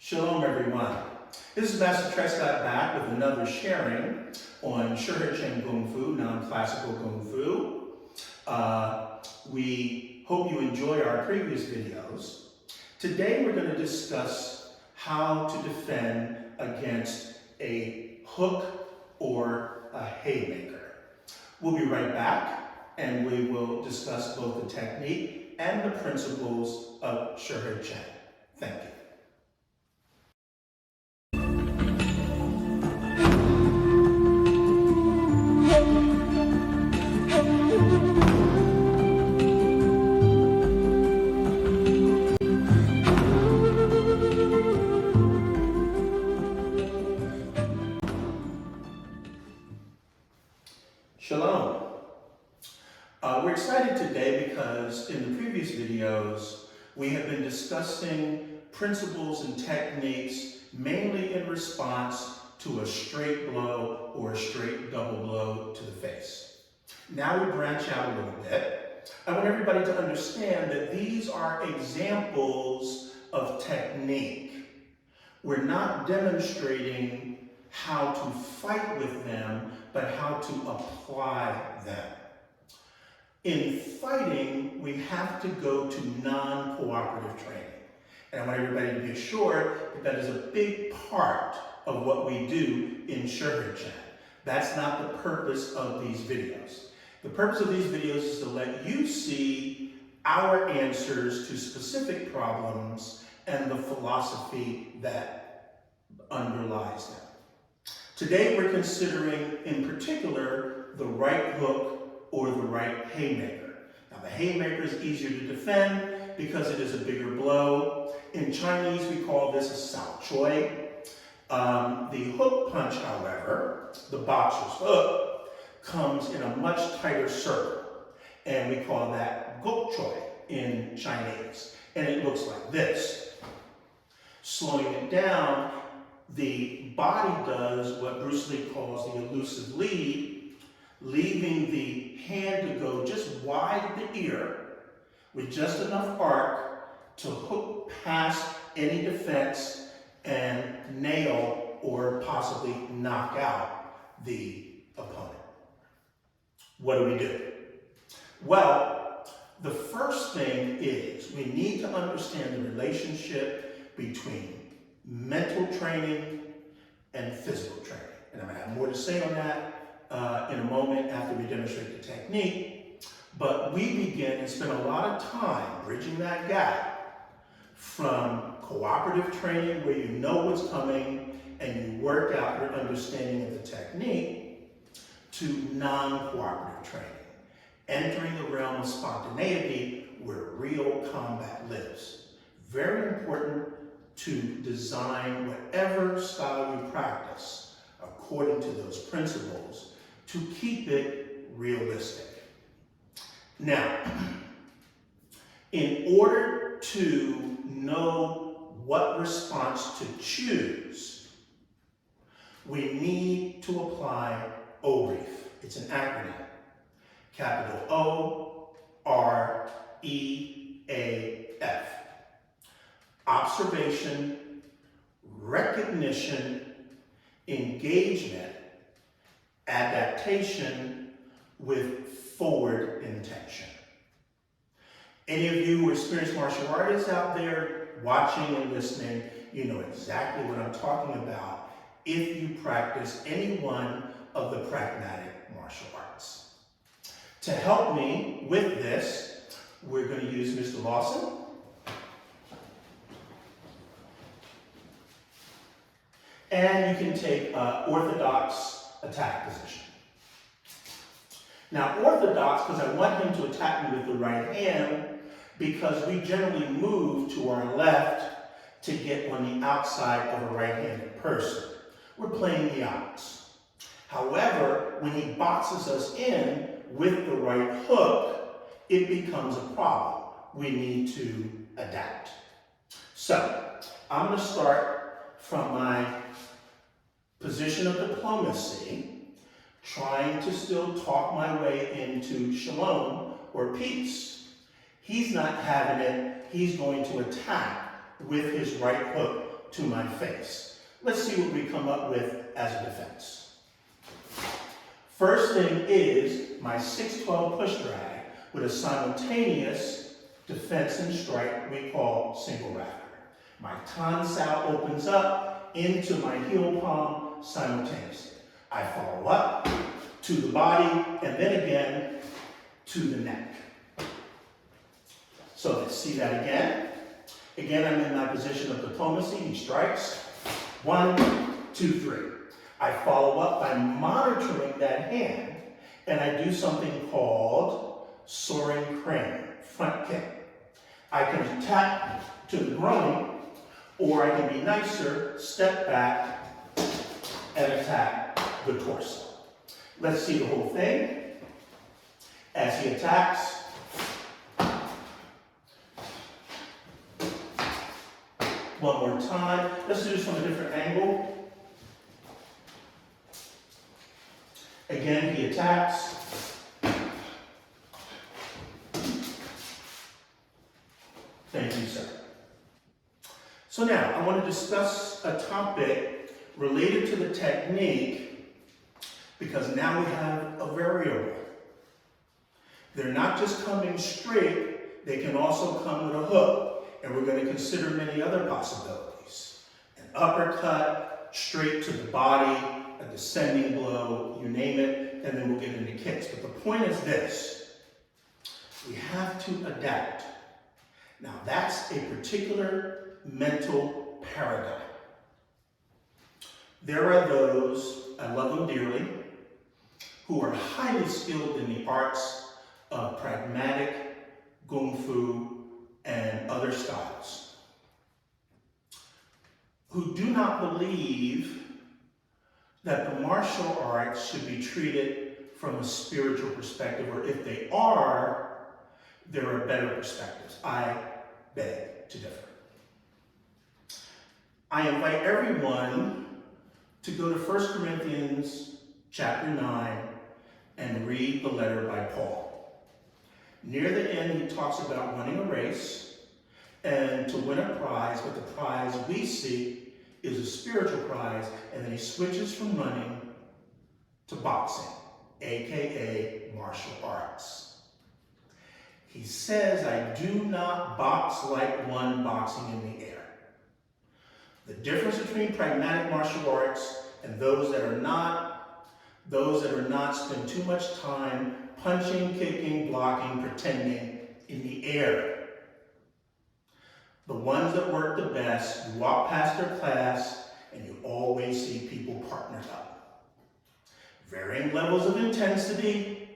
Shalom, everyone. This is Master Trescott back with another sharing on Shihequan Kung Fu, non-classical Kung Fu. We hope you enjoy our previous videos. Today we're going to discuss how to defend against a hook or a haymaker. We'll be right back and we will discuss both the technique and the principles of Shihequan. Thank you. Shalom. We're excited today because in the previous videos, we have been discussing principles and techniques mainly in response to a straight blow or a straight double blow to the face. Now we branch out a little bit. I want everybody to understand that these are examples of technique. We're not demonstrating how to fight with them, but how to apply them. In fighting, we have to go to non-cooperative training. And I want everybody to be assured that that is a big part of what we do in Shihequan. That's not the purpose of these videos. The purpose of these videos is to let you see our answers to specific problems and the philosophy that underlies them. Today we're considering, in particular, the right hook or the right haymaker. Now the haymaker is easier to defend because it is a bigger blow. In Chinese we call this a sao choi. The hook punch, however, the boxer's hook, comes in a much tighter circle. And we call that gok choi in Chinese. And it looks like this. Slowing it down, the body does what Bruce Lee calls the elusive lead, leaving the hand to go just wide of the ear with just enough arc to hook past any defense and nail or possibly knock out the opponent. What do? Well, the first thing is we need to understand the relationship between mental training and physical training. And I'm going to have more to say on that in a moment after we demonstrate the technique. But we begin and spend a lot of time bridging that gap from cooperative training, where you know what's coming and you work out your understanding of the technique, to non-cooperative training, entering the realm of spontaneity where real combat lives. Very important to design whatever style you practice according to those principles to keep it realistic. Now, in order to know what response to choose, we need to apply OREF. It's an acronym. Capital O, R, E, A, F. Observation, recognition, engagement, adaptation with forward intention. Any of you who are experienced martial artists out there watching and listening, you know exactly what I'm talking about if you practice any one of the pragmatic martial arts. To help me with this, we're going to use Mr. Lawson. And you can take orthodox attack position. Now orthodox, because I want him to attack me with the right hand, because we generally move to our left to get on the outside of a right-handed person. We're playing the odds. However, when he boxes us in with the right hook, it becomes a problem. We need to adapt. So, I'm going to start from my position of diplomacy, trying to still talk my way into shalom or peace. He's not having it. He's going to attack with his right hook to my face. Let's see what we come up with as a defense. First thing is my 612 push drag with a simultaneous defense and strike we call single rafter. My tonsal opens up into my heel palm simultaneously. I follow up to the body and then again to the neck. So let's see that again. Again, I'm in my position of diplomacy. He strikes. 1, 2, 3. I follow up by monitoring that hand, and I do something called soaring crane, front kick. I can tap to the groin, or I can be nicer, step back, and attack the torso. Let's see the whole thing. As he attacks, one more time. Let's do this from a different angle. Again, he attacks. Thank you, sir. So now, I want to discuss a topic related to the technique because now we have a variable. They're not just coming straight, they can also come with a hook. And we're going to consider many other possibilities. An uppercut, straight to the body, a descending blow, you name it, and then we'll get into kicks. But the point is this: we have to adapt. Now that's a particular mental paradigm. There are those, I love them dearly, who are highly skilled in the arts of pragmatic, kung fu, and other styles, who do not believe that the martial arts should be treated from a spiritual perspective, or if they are, there are better perspectives. I beg to differ. I invite everyone to go to 1 Corinthians chapter 9 and read the letter by Paul. Near the end, he talks about winning a race and to win a prize, but the prize we seek is a spiritual prize, and then he switches from running to boxing, aka martial arts. He says, I do not box like one boxing in the air. The difference between pragmatic martial arts and those that are not spend too much time punching, kicking, blocking, pretending in the air. The ones that work the best, you walk past their class and you always see people partnered up. Varying levels of intensity,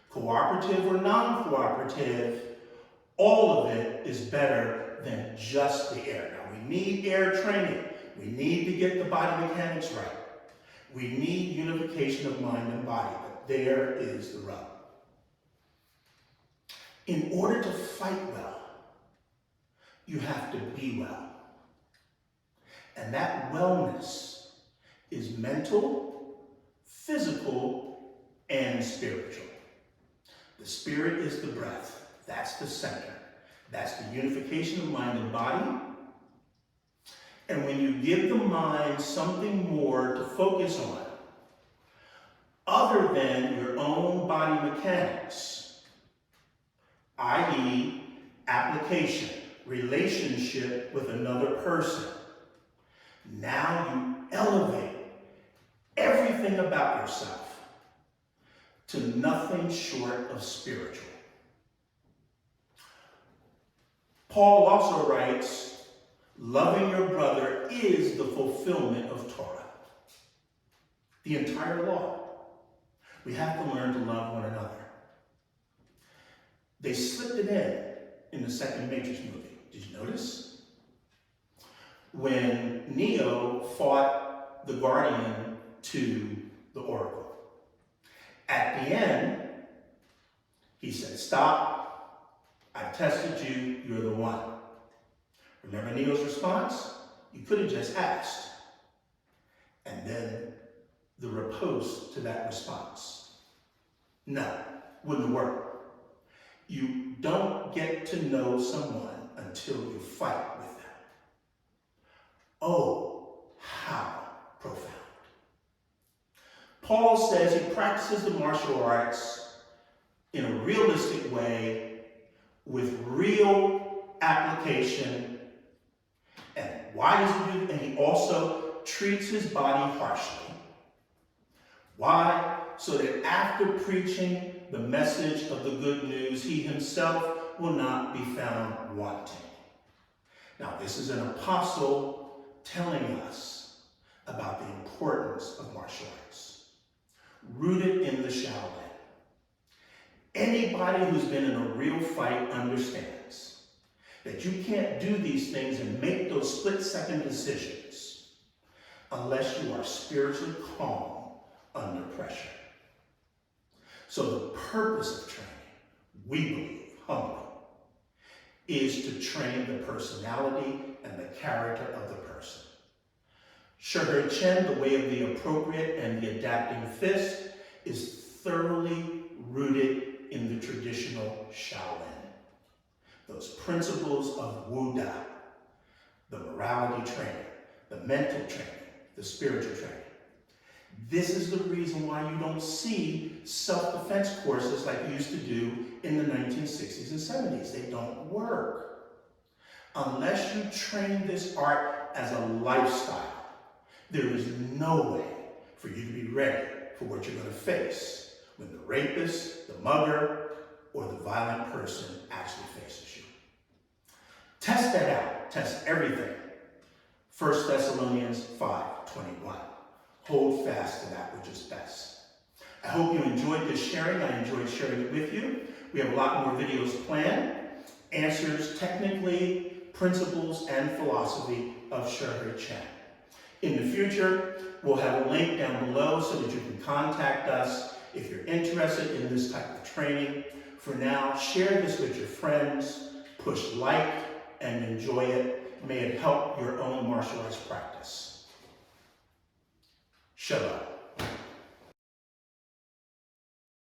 cooperative or non-cooperative, all of it is better than just the air. Now we need air training. We need to get the body mechanics right. We need unification of mind and body, but there is the rub. In order to fight well, you have to be well. And that wellness is mental, physical, and spiritual. The spirit is the breath. That's the center. That's the unification of mind and body. And when you give the mind something more to focus on, other than your own body mechanics, i.e., application, relationship with another person, now you elevate everything about yourself to nothing short of spiritual. Paul also writes, loving your brother is the fulfillment of Torah. The entire law. We have to learn to love one another. They slipped it in the second Matrix movie. Did you notice? When Neo fought the Guardian to the Oracle. At the end, he said, stop, I've tested you, you're the one. Remember Neo's response? You could have just asked. And then the riposte to that response. No, wouldn't work. You don't get to know someone until you fight with them. Oh, how profound. Paul says he practices the martial arts in a realistic way with real application. And why does he do it? And he also treats his body harshly. Why? So that after preaching the message of the good news, he himself will not be found wanting. Now, this is an apostle telling us about the importance of martial arts, rooted in the Shaolin. Anybody who's been in a real fight understands that you can't do these things and make those split-second decisions unless you are spiritually calm under pressure. So the purpose of training, we believe, humbly, is to train the personality and the character of the person. Shihequan, the way of the appropriate and the adapting fist, is thoroughly rooted in the traditional Shaolin. Those principles of Wuda, the morality training, the mental training, the spiritual training. This is the reason why you don't see self-defense courses like you used to do in the 1960s and 70s. They don't work. Unless you train this art as a lifestyle, there is no way for you to be ready for what you're going to face when the rapist, the mugger, or the violent person actually faces you. Test that out. Test everything. 1 Thessalonians 5:21. Hold fast to that which is best. I hope you enjoyed this sharing. I enjoyed sharing it with you. We have a lot more videos planned. Answers technically, principles, and philosophy of Shihequan. In the future, we'll have a link down below so that you can contact us if you're interested in this type of training. For now, share this with your friends, push like, and enjoy it. May it help your own martial arts practice. Shalom.